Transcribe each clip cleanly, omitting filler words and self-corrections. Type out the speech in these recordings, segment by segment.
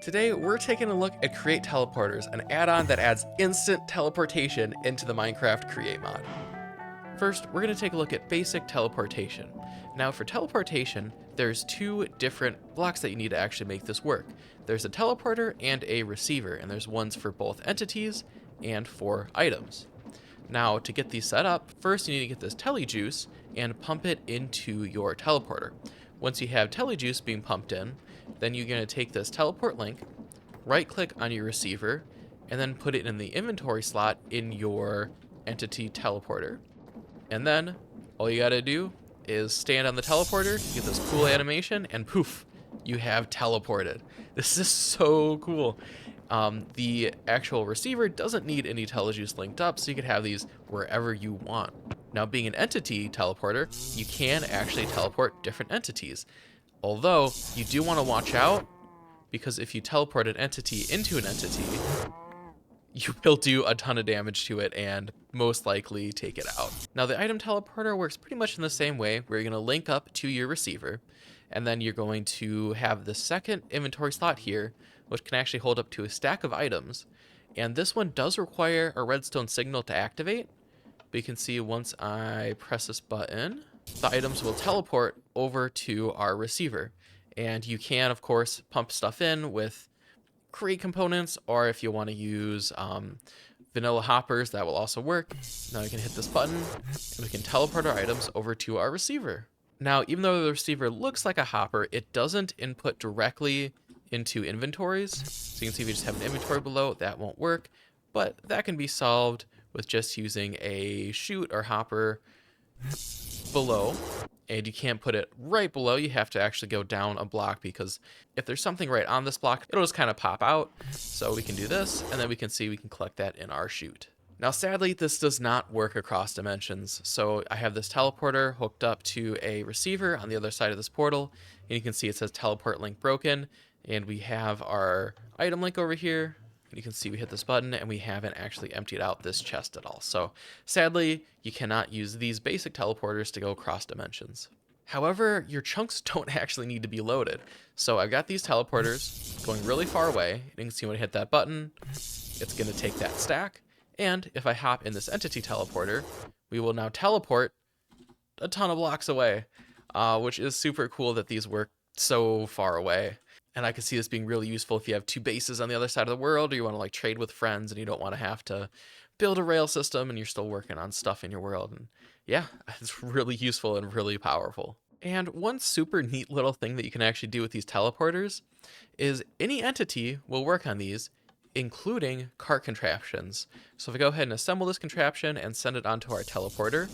Today, we're taking a look at Create Teleporters, an add-on that adds instant teleportation into the Minecraft Create mod. First, we're going to take a look at basic teleportation. Now, for teleportation, there's two different blocks that you need to actually make this work. There's a teleporter and a receiver, and there's ones for both entities and for items. Now, to get these set up, first you need to get this telejuice and pump it into your teleporter. Once you have telejuice being pumped in, then you're going to take this teleport link, right-click on your receiver, and then put it in the inventory slot in your entity teleporter. And then all you got to do is stand on the teleporter, get this cool animation, and poof, you have teleported. This is so cool. The actual receiver doesn't need any telejuice linked up, so you could have these wherever you want. Now, being an entity teleporter, you can actually teleport different entities. Although, you do want to watch out, because if you teleport an entity into an entity, you will do a ton of damage to it and most likely take it out. Now, the item teleporter works pretty much in the same way, where you're going to link up to your receiver, and then you're going to have the second inventory slot here, which can actually hold up to a stack of items. And this one does require a redstone signal to activate, but you can see once I press this button, the items will teleport over to our receiver. And you can, of course, pump stuff in with create components, or if you want to use vanilla hoppers, that will also work. Now you can hit this button, and we can teleport our items over to our receiver. Now, even though the receiver looks like a hopper, it doesn't input directly into inventories. So you can see if you just have an inventory below, that won't work, but that can be solved with just using a chute or hopper below. And you can't put it right below, you have to actually go down a block, because if there's something right on this block, it'll just kind of pop out. So we can do this, and then we can see we can collect that in our chute. Now, sadly, this does not work across dimensions. So I have this teleporter hooked up to a receiver on the other side of this portal, and you can see it says teleport link broken, and we have our item link over here. You can see we hit this button and we haven't actually emptied out this chest at all. So sadly, you cannot use these basic teleporters to go across dimensions. However, your chunks don't actually need to be loaded. So I've got these teleporters going really far away. You can see when I hit that button, it's going to take that stack. And if I hop in this entity teleporter, we will now teleport a ton of blocks away, which is super cool that these work so far away. And I can see this being really useful if you have two bases on the other side of the world, or you want to like trade with friends and you don't want to have to build a rail system and you're still working on stuff in your world. And yeah, it's really useful and really powerful. And one super neat little thing that you can actually do with these teleporters is any entity will work on these, including cart contraptions. So if I go ahead and assemble this contraption and send it onto our teleporter,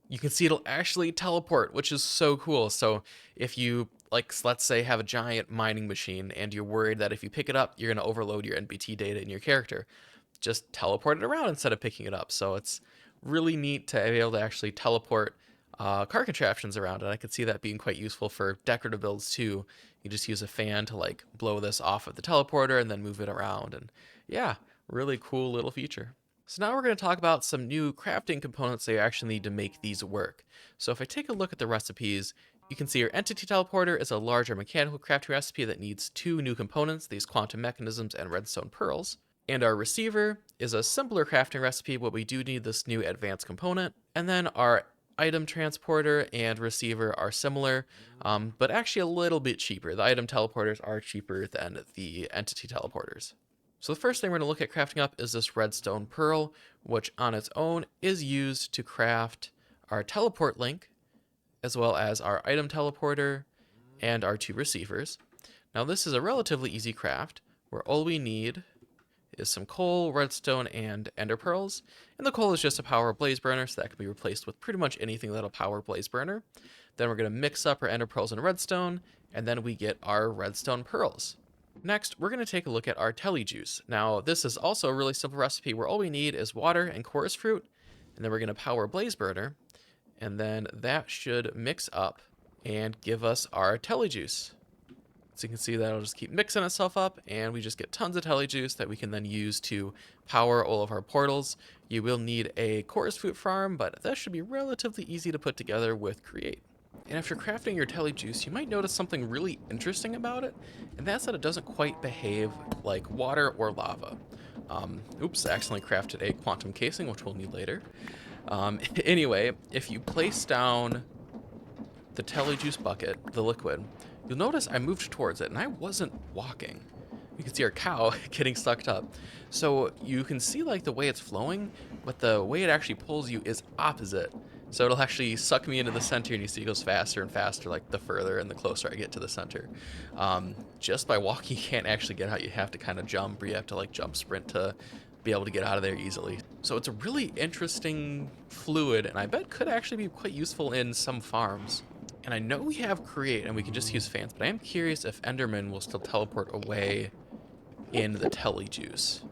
you can see it'll actually teleport, which is so cool. So if you, like, let's say have a giant mining machine and you're worried that if you pick it up, you're going to overload your NBT data in your character, just teleport it around instead of picking it up. So it's really neat to be able to actually teleport car contraptions around, and I could see that being quite useful for decorative builds too. You just use a fan to like blow this off of the teleporter and then move it around, and yeah, really cool little feature. So now we're going to talk about some new crafting components that you actually need to make these work. So if I take a look at the recipes, you can see your entity teleporter is a larger mechanical crafting recipe that needs two new components, these quantum mechanisms and redstone pearls. And our receiver is a simpler crafting recipe, but we do need this new advanced component. And then our item transporter and receiver are similar, but actually a little bit cheaper. The item teleporters are cheaper than the entity teleporters. So the first thing we're going to look at crafting up is this redstone pearl, which on its own is used to craft our teleport link, as well as our item teleporter and our two receivers. Now this is a relatively easy craft, where all we need is some coal, redstone, and ender pearls. And the coal is just a power blaze burner, so that can be replaced with pretty much anything that'll power blaze burner. Then we're going to mix up our ender pearls and redstone, and then we get our redstone pearls. Next, we're going to take a look at our telejuice. Now, this is also a really simple recipe where all we need is water and chorus fruit, and then we're going to power blaze burner, and then that should mix up and give us our telejuice. So you can see that'll just keep mixing itself up, and we just get tons of telejuice that we can then use to power all of our portals. You will need a chorus fruit farm, but that should be relatively easy to put together with Create. And after crafting your telejuice, you might notice something really interesting about it, and that's that it doesn't quite behave like water or lava. Oops, I accidentally crafted a quantum casing, which we'll need later. Anyway, if you place down the telejuice bucket, the liquid, you'll notice I moved towards it, and I wasn't walking. You can see our cow getting sucked up. So you can see like the way it's flowing, but the way it actually pulls you is opposite. So it'll actually suck me into the center, and you see it goes faster and faster, like the further and the closer I get to the center. Just by walking, you can't actually get out. You have to kind of jump, or you have to like jump sprint to be able to get out of there easily. So it's a really interesting fluid, and I bet could actually be quite useful in some farms. And I know we have create, and we can just use fans, but I am curious if Enderman will still teleport away in the telejuice.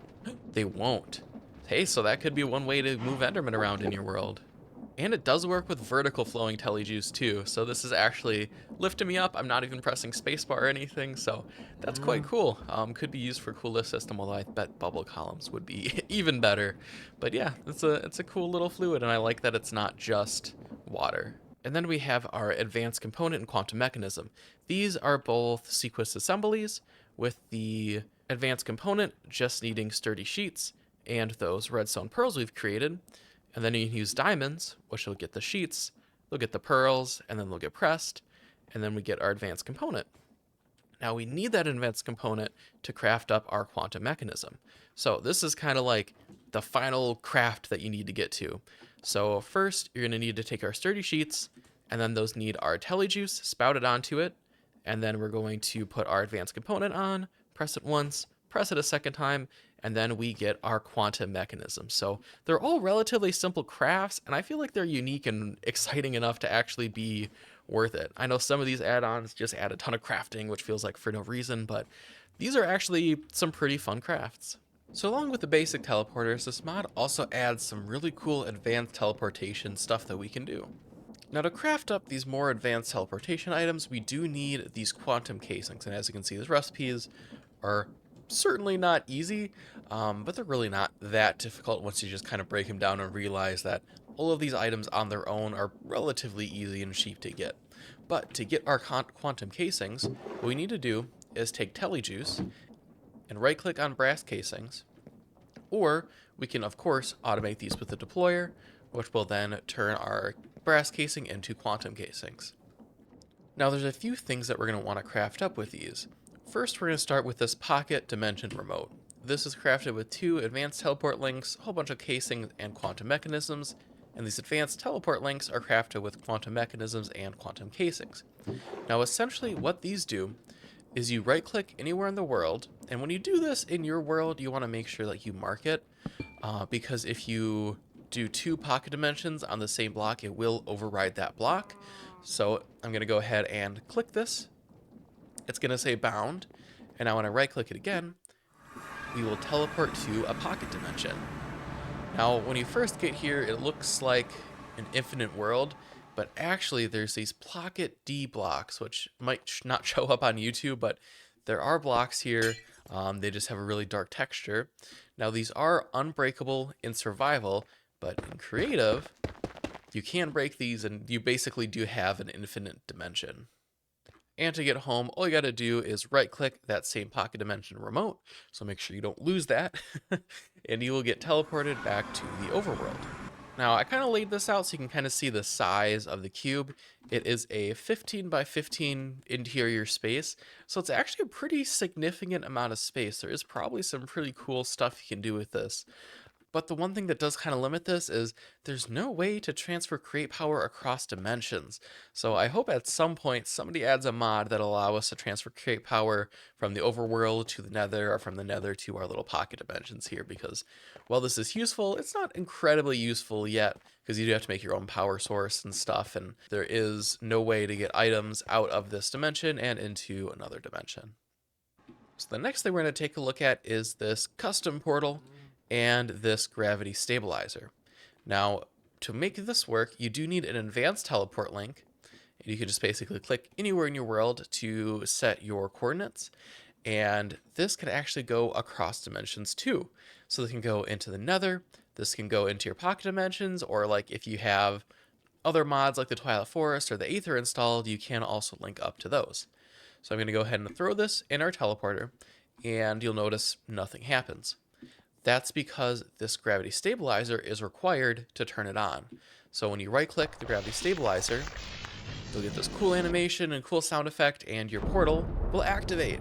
They won't. Hey, so that could be one way to move Enderman around in your world. And it does work with vertical flowing telejuice too, so this is actually lifting me up. I'm not even pressing spacebar or anything, so that's quite cool. Could be used for coolest system, although I bet bubble columns would be even better. But yeah, it's a cool little fluid, and I like that it's not just water. And then we have our advanced component and quantum mechanism. These are both sequenced assemblies, with the advanced component just needing sturdy sheets and those redstone pearls we've created. And then you can use diamonds, which will get the sheets, they'll get the pearls, and then they'll get pressed, and then we get our advanced component. Now we need that advanced component to craft up our quantum mechanism. So this is kind of like the final craft that you need to get to. So first, you're going to need to take our sturdy sheets, and then those need our telejuice spouted onto it, and then we're going to put our advanced component on, press it once, press it a second time, and then we get our quantum mechanism. So they're all relatively simple crafts, and I feel like they're unique and exciting enough to actually be worth it. I know some of these add-ons just add a ton of crafting, which feels like for no reason, but these are actually some pretty fun crafts. So along with the basic teleporters, this mod also adds some really cool advanced teleportation stuff that we can do. Now to craft up these more advanced teleportation items, we do need these quantum casings, and as you can see, these recipes are certainly not easy, but they're really not that difficult once you just kind of break them down and realize that all of these items on their own are relatively easy and cheap to get. But to get our quantum casings, what we need to do is take telejuice and right click on brass casings, or we can of course automate these with the deployer, which will then turn our brass casing into quantum casings. Now there's a few things that we're going to want to craft up with these. First, we're going to start with this pocket dimension remote. This is crafted with 2 advanced teleport links, a whole bunch of casings, and quantum mechanisms, and these advanced teleport links are crafted with quantum mechanisms and quantum casings. Now essentially what these do is you right click anywhere in the world, and when you do this in your world, you want to make sure that you mark it, because if you do 2 pocket dimensions on the same block, it will override that block. So I'm going to go ahead and click this. It's going to say bound, and now when I right click it again, we will teleport to a pocket dimension. Now when you first get here, it looks like an infinite world, but actually there's these pocket D blocks, which might not show up on YouTube, but there are blocks here. They just have a really dark texture. Now these are unbreakable in survival, but in creative, you can break these, and you basically do have an infinite dimension. And to get home, all you got to do is right click that same pocket dimension remote, so make sure you don't lose that, and you will get teleported back to the overworld. Now I kind of laid this out so you can kind of see the size of the cube. It is a 15 by 15 interior space, so it's actually a pretty significant amount of space. There is probably some pretty cool stuff you can do with this. But the one thing that does kind of limit this is there's no way to transfer create power across dimensions. So I hope at some point somebody adds a mod that'll allow us to transfer create power from the overworld to the nether, or from the nether to our little pocket dimensions here, because while this is useful, it's not incredibly useful yet, because you do have to make your own power source and stuff, and there is no way to get items out of this dimension and into another dimension. So the next thing we're going to take a look at is this custom portal and this gravity stabilizer. Now, to make this work, you do need an advanced teleport link. You can just basically click anywhere in your world to set your coordinates, and this can actually go across dimensions too. So this can go into the nether, this can go into your pocket dimensions, or like if you have other mods like the Twilight Forest or the Aether installed, you can also link up to those. So I'm going to go ahead and throw this in our teleporter, and you'll notice nothing happens. That's because this gravity stabilizer is required to turn it on. So when you right click the gravity stabilizer, you'll get this cool animation and cool sound effect, and your portal will activate.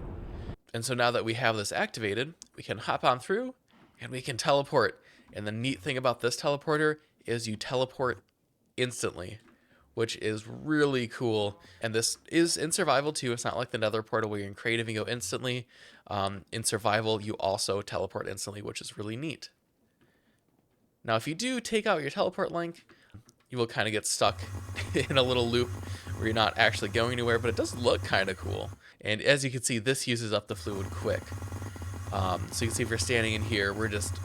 And so now that we have this activated, we can hop on through and we can teleport. And the neat thing about this teleporter is you teleport instantly, which is really cool. And this is in survival too. It's not like the Nether portal where you're in creative and you go instantly. In survival, you also teleport instantly, which is really neat. Now, if you do take out your teleport link, you will kind of get stuck in a little loop where you're not actually going anywhere, but it does look kind of cool. And as you can see, this uses up the fluid quick. So you can see if you're standing in here, we're just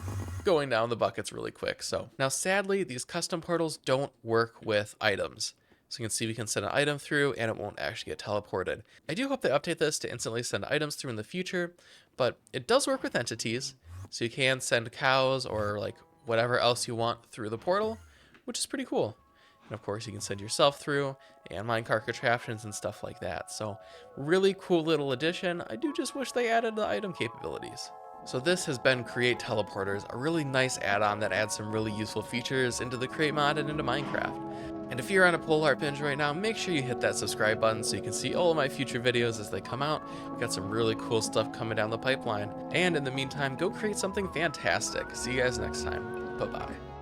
going down the buckets really quick. So now sadly, these custom portals don't work with items. So you can see we can send an item through and it won't actually get teleported. I do hope they update this to instantly send items through in the future, but it does work with entities. So you can send cows or like whatever else you want through the portal, which is pretty cool. And of course you can send yourself through and minecart contraptions and stuff like that. So really cool little addition. I do just wish they added the item capabilities. So this has been Create Teleporters, a really nice add-on that adds some really useful features into the Create mod and into Minecraft. And if you're on a pole art binge right now, make sure you hit that subscribe button so you can see all of my future videos as they come out. We've got some really cool stuff coming down the pipeline. And in the meantime, go create something fantastic. See you guys next time. Bye-bye.